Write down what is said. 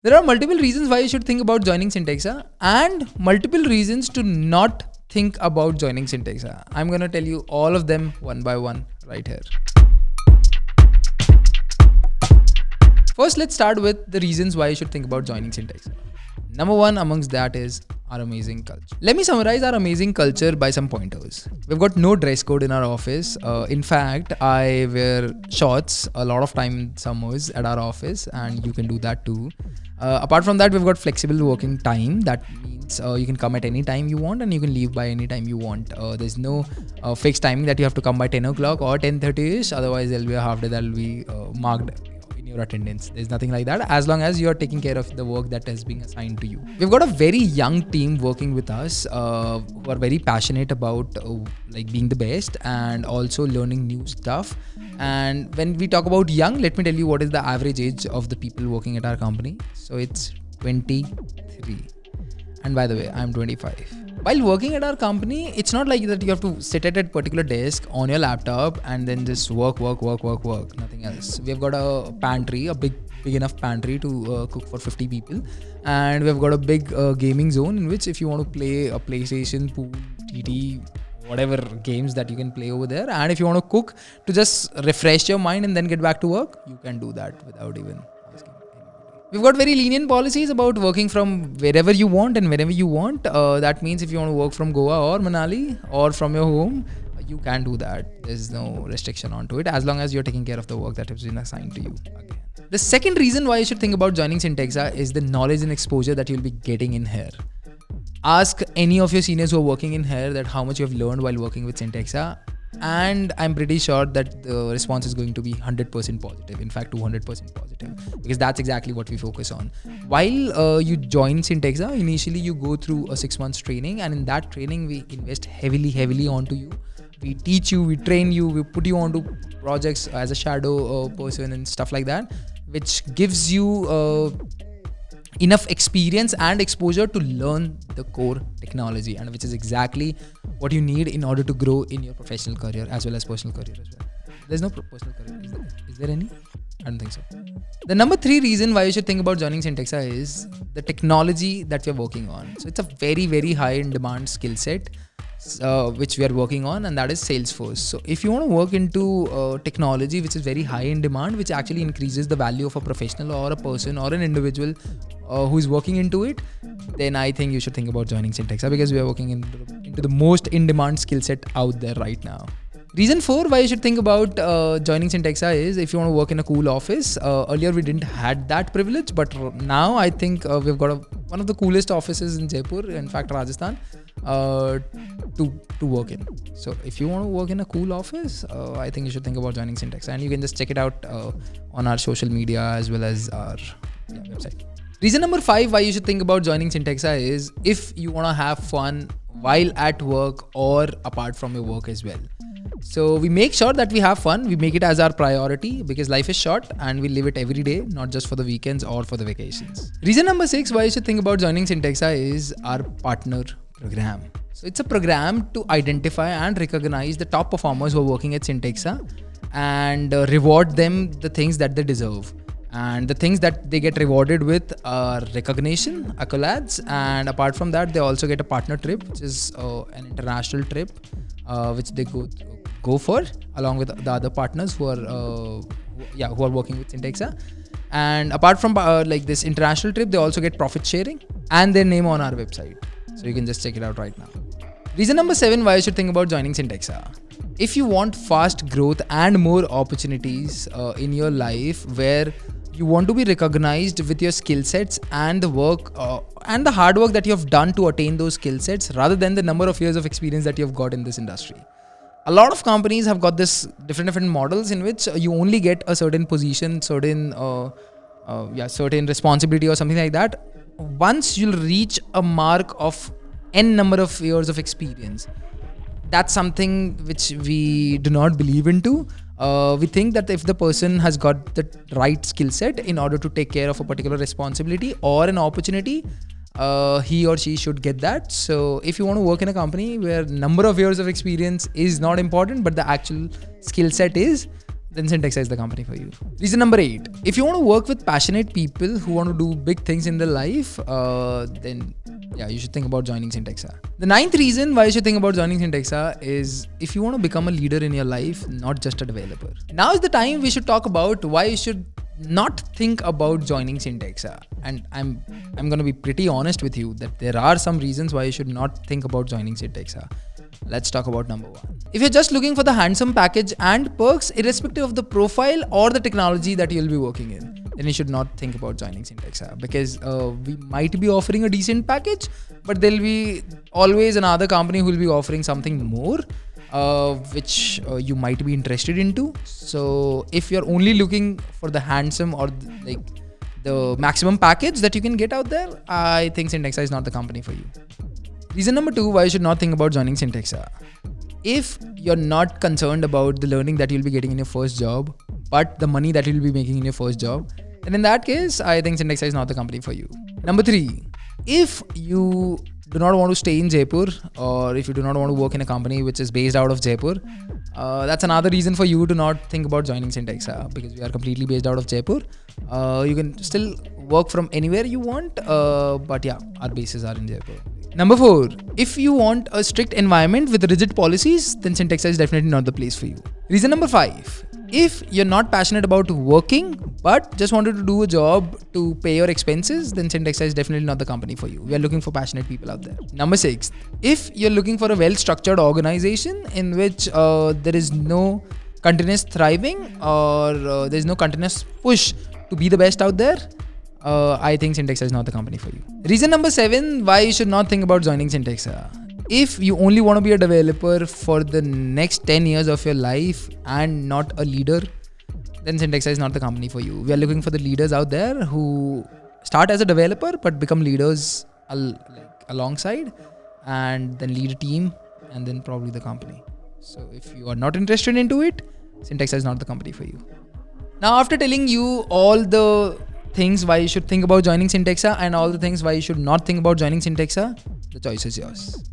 There are multiple reasons why you should think about joining Syntexa and multiple reasons to not think about joining Syntexa. I'm going to tell you all of them one by one right here. First, let's start with the reasons why you should think about joining Syntexa. Number one amongst that is our amazing culture. Let me summarize our amazing culture by some pointers. We've got no dress code in our office. In fact, I wear shorts a lot of time in summers at our office, and you can do that too. Apart from that, we've got flexible working time. That means you can come at any time you want and you can leave by any time you want. There's no fixed timing that you have to come by 10 o'clock or 10:30ish. Otherwise, there'll be a half day that'll be marked in your attendance. There's nothing like that as long as you're taking care of the work that is being assigned to you. We've got a very young team working with us who are very passionate about like being the best and also learning new stuff. And when we talk about young, let me tell you what is the average age of the people working at our company. So it's 23. And by the way, I'm 25. While working at our company, it's not like that you have to sit at a particular desk on your laptop and then just work, nothing else. We've got a pantry, a big enough pantry to cook for 50 people. And we've got a big gaming zone in which if you want to play a PlayStation, pool, TT, whatever games that you can play over there. And if you want to cook to just refresh your mind and then get back to work, you can do that without even asking. We've got very lenient policies about working from wherever you want and whenever you want. That means if you want to work from Goa or Manali or from your home, you can do that. There's no restriction onto it as long as you're taking care of the work that has been assigned to you. Again. The second reason why you should think about joining Syntexa is the knowledge and exposure that you'll be getting in here. Ask any of your seniors who are working in here that how much you have learned while working with Syntexa. And I'm pretty sure that the response is going to be 100% positive. In fact, 200% positive. Because that's exactly what we focus on. While you join Syntexa, initially you go through a 6 months training. And in that training, we invest heavily onto you. We teach you, we train you, we put you onto projects as a shadow person and stuff like that. Which gives you enough experience and exposure to learn the core technology, and which is exactly what you need in order to grow in your professional career as well as personal career as well. There's no personal career. Is there any? I don't think so. The number 3 reason why you should think about joining Syntexa is the technology that we're working on. So it's a very high in demand skill set which we are working on, and that is Salesforce. So if you want to work into technology which is very high in demand, which actually increases the value of a professional or a person or an individual who is working into it, then I think you should think about joining Syntexa because we are working into the most in-demand skill set out there right now. Reason 4 why you should think about joining Syntexa is if you want to work in a cool office. Earlier we didn't had that privilege, but now I think we've got one of the coolest offices in Jaipur, in fact Rajasthan, to work in. So if you want to work in a cool office, I think you should think about joining Syntexa, and you can just check it out on our social media as well as our website. Reason number 5 why you should think about joining Syntexa is if you want to have fun while at work or apart from your work as well. So we make sure that we have fun. We make it as our priority because life is short and we live it every day, not just for the weekends or for the vacations. Reason number 6 why you should think about joining Syntexa is our partner program. So it's a program to identify and recognize the top performers who are working at Syntexa and reward them the things that they deserve. And the things that they get rewarded with are recognition, accolades, and apart from that, they also get a partner trip, which is an international trip, which they go for along with the other partners who are working with Syntexa. And apart from like this international trip, they also get profit sharing and their name on our website. So you can just check it out right now. Reason number 7 why you should think about joining Syntexa. If you want fast growth and more opportunities in your life where you want to be recognized with your skill sets and the work and the hard work that you have done to attain those skill sets rather than the number of years of experience that you have got in this industry. A lot of companies have got this different models in which you only get a certain position, certain responsibility or something like that once you'll reach a mark of n number of years of experience. That's something which we do not believe into. We think that if the person has got the right skill set in order to take care of a particular responsibility or an opportunity, he or she should get that. So if you want to work in a company where number of years of experience is not important, but the actual skill set is, then Syntexa is the company for you. Reason number 8. If you want to work with passionate people who want to do big things in their life, then yeah, you should think about joining Syntexa. The 9th reason why you should think about joining Syntexa is if you want to become a leader in your life, not just a developer. Now is the time we should talk about why you should not think about joining Syntexa. And I'm going to be pretty honest with you that there are some reasons why you should not think about joining Syntexa. Let's talk about number 1. If you're just looking for the handsome package and perks, irrespective of the profile or the technology that you'll be working in, then you should not think about joining Syntexa, because we might be offering a decent package, but there'll be always another company who will be offering something more, which you might be interested into. So if you're only looking for the handsome or like the maximum package that you can get out there, I think Syntexa is not the company for you. Reason number 2 why you should not think about joining Syntexa. If you're not concerned about the learning that you'll be getting in your first job, but the money that you'll be making in your first job, then in that case, I think Syntexa is not the company for you. Number 3, if you do not want to stay in Jaipur, or if you do not want to work in a company which is based out of Jaipur, that's another reason for you to not think about joining Syntexa, because we are completely based out of Jaipur. You can still work from anywhere you want, but yeah, our bases are in Jaipur. Number 4, if you want a strict environment with rigid policies, then Syntexa is definitely not the place for you. Reason number 5, if you're not passionate about working but just wanted to do a job to pay your expenses, then Syntexa is definitely not the company for you. We are looking for passionate people out there. Number 6, if you're looking for a well-structured organization in which there is no continuous thriving or there's no continuous push to be the best out there, I think Syntexa is not the company for you. Reason number 7 why you should not think about joining Syntexa. If you only want to be a developer for the next 10 years of your life and not a leader, then Syntexa is not the company for you. We are looking for the leaders out there who start as a developer but become leaders alongside, and then lead a team, and then probably the company. So if you are not interested into it, Syntexa is not the company for you. Now, after telling you all the things why you should think about joining Syntexa and all the things why you should not think about joining Syntexa, the choice is yours.